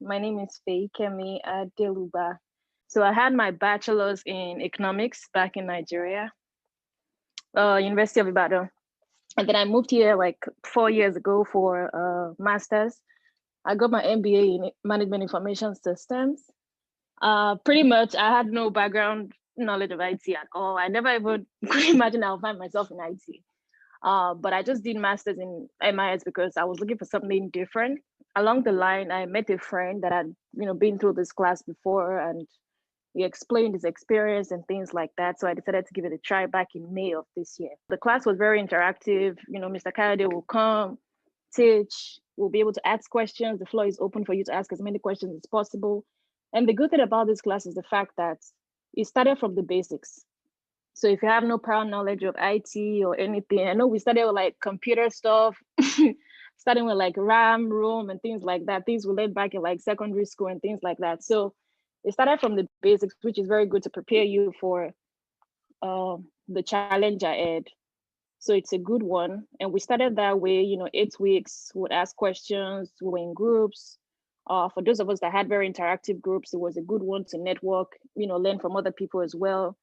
My name is Feyi Deluba. So I had my bachelor's in economics back in Nigeria, University of Ibadan. And then I moved here like 4 years ago for master's. I got my MBA in management information systems. Pretty much, I had no background knowledge of IT at all. I never even could imagine I'll find myself in IT. But I just did masters in MIS because I was looking for something different. Along the line, I met a friend that had been through this class before, and he explained his experience and things like that. So I decided to give it a try back in May of this year. The class was very interactive. Mr. Kayode will come, teach, we'll be able to ask questions. The floor is open for you to ask as many questions as possible. And the good thing about this class is the fact that it started from the basics. So if you have no prior knowledge of IT or anything, I know we started with like computer stuff, starting with like RAM, ROM, and things like that. Things we learned back in like secondary school and things like that. So it started from the basics, which is very good to prepare you for the challenge ahead. So it's a good one. And we started that way, 8 weeks, we would ask questions, we were in groups. For those of us that had very interactive groups, it was a good one to network, learn from other people as well,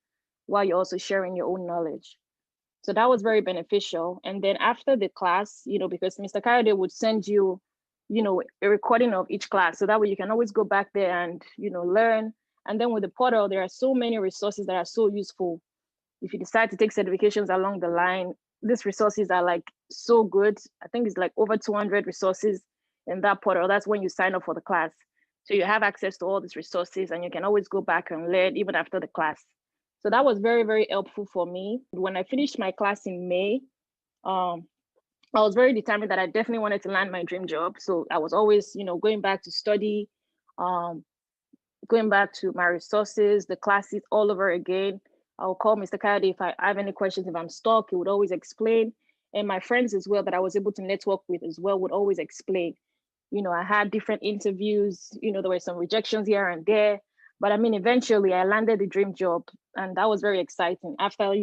while you're also sharing your own knowledge. So that was very beneficial. And then after the class, because Mr. Kayode would send you, a recording of each class. So that way you can always go back there and, learn. And then with the portal, there are so many resources that are so useful. If you decide to take certifications along the line, these resources are like so good. I think it's like over 200 resources in that portal. That's when you sign up for the class. So you have access to all these resources and you can always go back and learn even after the class. So that was very, very helpful for me. When I finished my class in May, I was very determined that I definitely wanted to land my dream job. So I was always, going back to study, going back to my resources, the classes all over again. I'll call Mr. Kayode if I have any questions. If I'm stuck, he would always explain. And my friends as well that I was able to network with as well would always explain. I had different interviews, there were some rejections here and there. But I mean, eventually I landed the dream job and that was very exciting. After,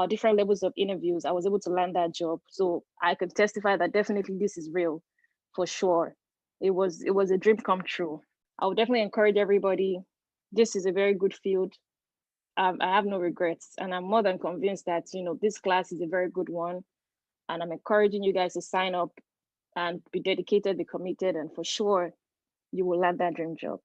different levels of interviews, I was able to land that job. So I could testify that definitely this is real for sure. It was a dream come true. I would definitely encourage everybody. This is a very good field. I have no regrets, and I'm more than convinced that this class is a very good one, and I'm encouraging you guys to sign up and be dedicated, be committed, and for sure you will land that dream job.